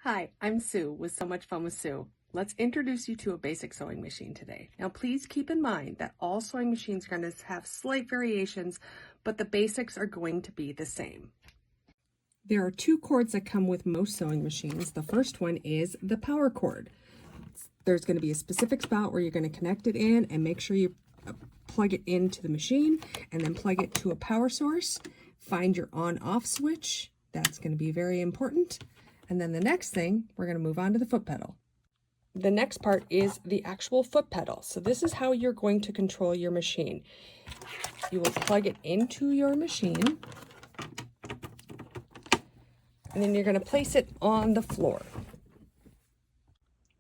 Hi, I'm Sue with So Much Fun with Sue. Let's introduce you to a basic sewing machine today. Now please keep in mind that all sewing machines are going to have slight variations, but the basics are going to be the same. There are two cords that come with most sewing machines. The first one is the power cord. There's going to be a specific spot where you're going to connect it in and make sure you plug it into the machine and then plug it to a power source. Find your on-off switch. That's going to be very important. And then the next thing, we're going to move on to the foot pedal. The next part is the actual foot pedal. So this is how you're going to control your machine. You will plug it into your machine, and then you're going to place it on the floor.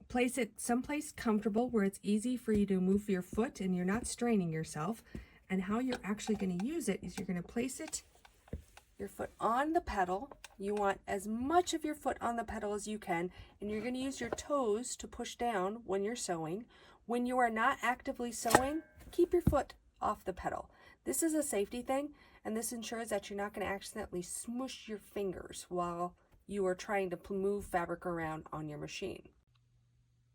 Place it someplace comfortable where it's easy for you to move your foot and you're not straining yourself. And how you're actually going to use it is you're going to place your foot on the pedal. You want as much of your foot on the pedal as you can, and you're going to use your toes to push down when you're sewing. When you are not actively sewing, keep your foot off the pedal. This is a safety thing, and this ensures that you're not going to accidentally smush your fingers while you are trying to move fabric around on your machine.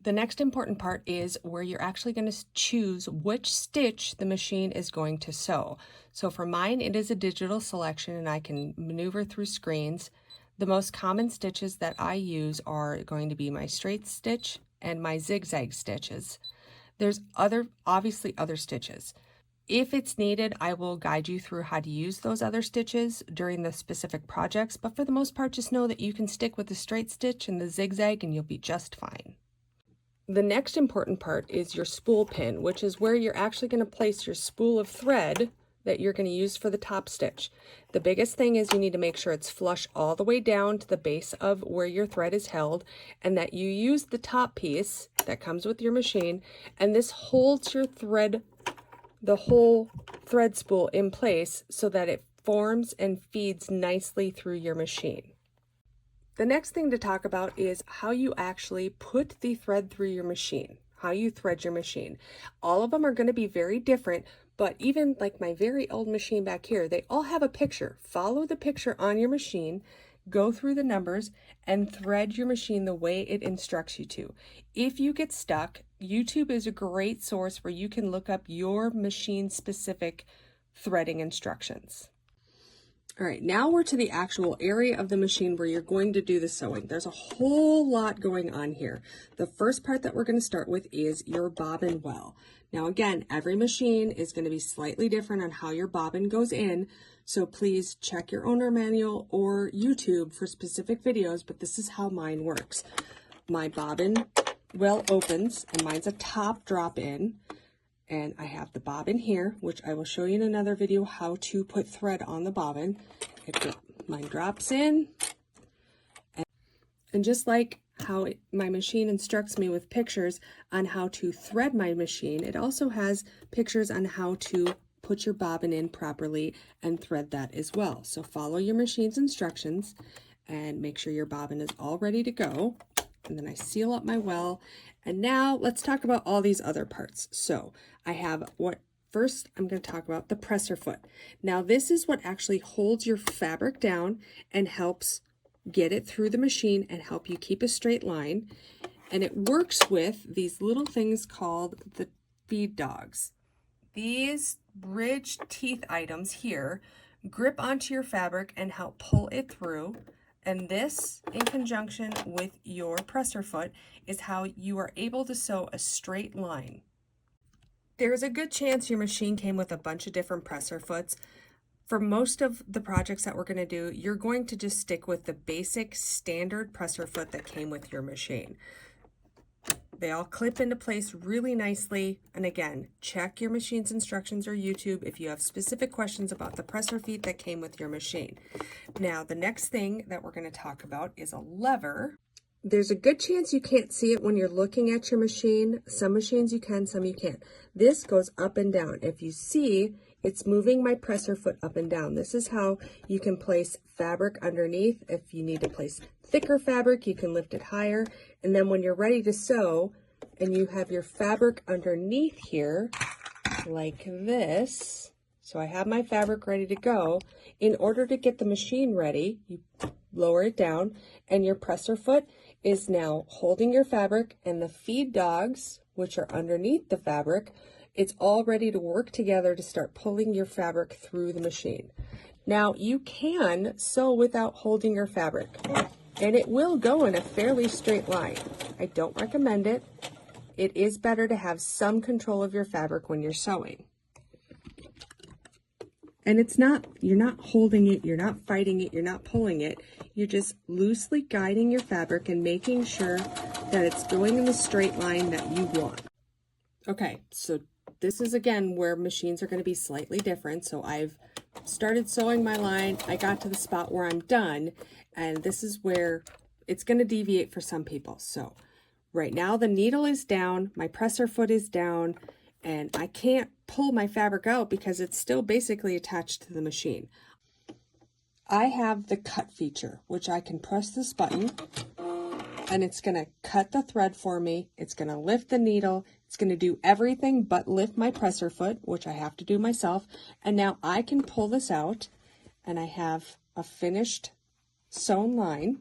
The next important part is where you're actually going to choose which stitch the machine is going to sew. So for mine, it is a digital selection and I can maneuver through screens. The most common stitches that I use are going to be my straight stitch and my zigzag stitches. There's obviously other stitches. If it's needed, I will guide you through how to use those other stitches during the specific projects, but for the most part, just know that you can stick with the straight stitch and the zigzag and you'll be just fine. The next important part is your spool pin, which is where you're actually going to place your spool of thread that you're going to use for the top stitch. The biggest thing is you need to make sure it's flush all the way down to the base of where your thread is held, and that you use the top piece that comes with your machine, and this holds your thread, the whole thread spool in place so that it forms and feeds nicely through your machine. The next thing to talk about is how you actually put the thread through your machine, how you thread your machine. All of them are going to be very different, but even like my very old machine back here, they all have a picture. Follow the picture on your machine, go through the numbers, and thread your machine the way it instructs you to. If you get stuck, YouTube is a great source where you can look up your machine-specific threading instructions. All right, now we're to the actual area of the machine where you're going to do the sewing. There's a whole lot going on here. The first part that we're going to start with is your bobbin well. Now again, every machine is going to be slightly different on how your bobbin goes in, so please check your owner manual or YouTube for specific videos, but this is how mine works. My bobbin well opens, and mine's a top drop in. And I have the bobbin here, which I will show you in another video how to put thread on the bobbin. Mine drops in. And just like how my machine instructs me with pictures on how to thread my machine, it also has pictures on how to put your bobbin in properly and thread that as well. So follow your machine's instructions and make sure your bobbin is all ready to go. And then I seal up my well. And now let's talk about all these other parts. So I have first I'm going to talk about the presser foot. Now this is what actually holds your fabric down and helps get it through the machine and help you keep a straight line. And it works with these little things called the feed dogs. These bridge teeth items here grip onto your fabric and help pull it through. And this, in conjunction with your presser foot, is how you are able to sew a straight line. There's a good chance your machine came with a bunch of different presser foots. For most of the projects that we're going to do, you're going to just stick with the basic standard presser foot that came with your machine. They all clip into place really nicely. And again, check your machine's instructions or YouTube if you have specific questions about the presser feet that came with your machine. Now, the next thing that we're going to talk about is a lever. There's a good chance you can't see it when you're looking at your machine. Some machines you can, some you can't. This goes up and down. If you see, it's moving my presser foot up and down. This is how you can place fabric underneath. If you need to place thicker fabric, you can lift it higher. And then when you're ready to sew and you have your fabric underneath here, like this, So I have my fabric ready to go. In order to get the machine ready, you lower it down, and your presser foot is now holding your fabric, and the feed dogs, which are underneath the fabric, it's all ready to work together to start pulling your fabric through the machine. Now you can sew without holding your fabric, and it will go in a fairly straight line. I don't recommend it. It is better to have some control of your fabric when you're sewing. And you're not holding it, you're not fighting it, you're not pulling it. You're just loosely guiding your fabric and making sure that it's going in the straight line that you want. Okay, so this is again where machines are going to be slightly different. So I've started sewing my line. I got to the spot where I'm done, and this is where it's going to deviate for some people. So right now the needle is down, my presser foot is down, and I can't pull my fabric out because it's still basically attached to the machine. I have the cut feature, which I can press this button and it's going to cut the thread for me. It's going to lift the needle. It's going to do everything but lift my presser foot, which I have to do myself. And now I can pull this out and I have a finished sewn line.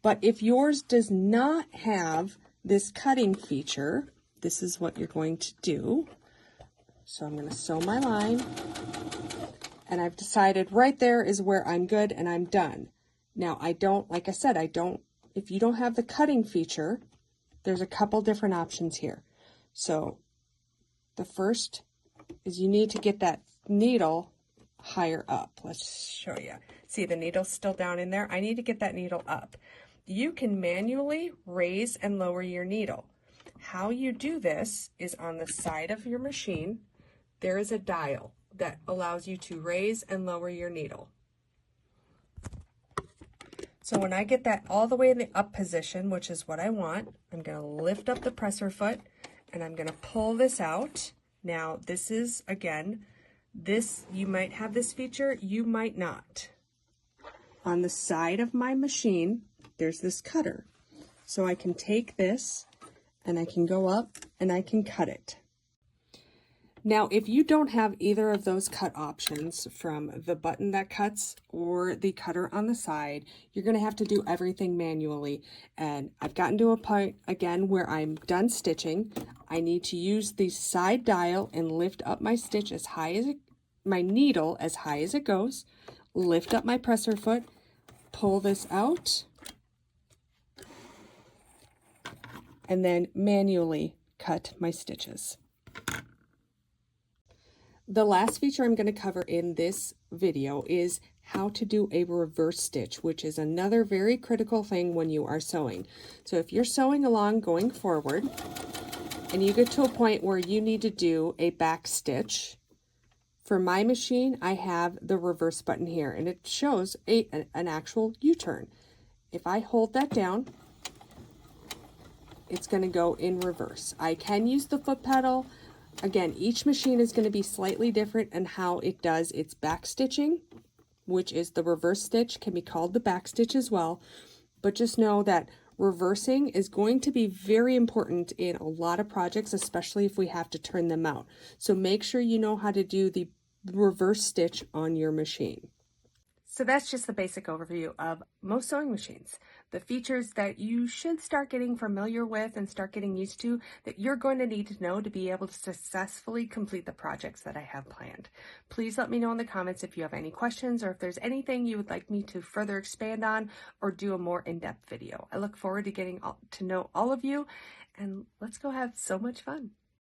But if yours does not have this cutting feature, this is what you're going to do. So I'm going to sew my line, and I've decided right there is where I'm good and I'm done. Now like I said, if you don't have the cutting feature, there's a couple different options here. So the first is you need to get that needle higher up. Let's show you. See, the needle's still down in there. I need to get that needle up. You can manually raise and lower your needle. How you do this is on the side of your machine, there is a dial that allows you to raise and lower your needle. So when I get that all the way in the up position, which is what I want, I'm going to lift up the presser foot and I'm going to pull this out. Now this is, again, you might have this feature, you might not. On the side of my machine, there's this cutter. So I can take this and I can go up and I can cut it. Now, if you don't have either of those cut options, from the button that cuts or the cutter on the side, you're going to have to do everything manually. And I've gotten to a point again where I'm done stitching. I need to use the side dial and lift up my stitch as high as my needle as high as it goes, lift up my presser foot, pull this out, and then manually cut my stitches. The last feature I'm going to cover in this video is how to do a reverse stitch, which is another very critical thing when you are sewing. So if you're sewing along going forward and you get to a point where you need to do a back stitch, for my machine I have the reverse button here and it shows an actual U-turn. If I hold that down, it's going to go in reverse. I can use the foot pedal. Again, each machine is going to be slightly different in how it does its back stitching, which is the reverse stitch, can be called the back stitch as well. But just know that reversing is going to be very important in a lot of projects, especially if we have to turn them out. So make sure you know how to do the reverse stitch on your machine. So that's just the basic overview of most sewing machines. The features that you should start getting familiar with and start getting used to that you're going to need to know to be able to successfully complete the projects that I have planned. Please let me know in the comments if you have any questions or if there's anything you would like me to further expand on or do a more in-depth video. I look forward to getting to know all of you, and let's go have so much fun.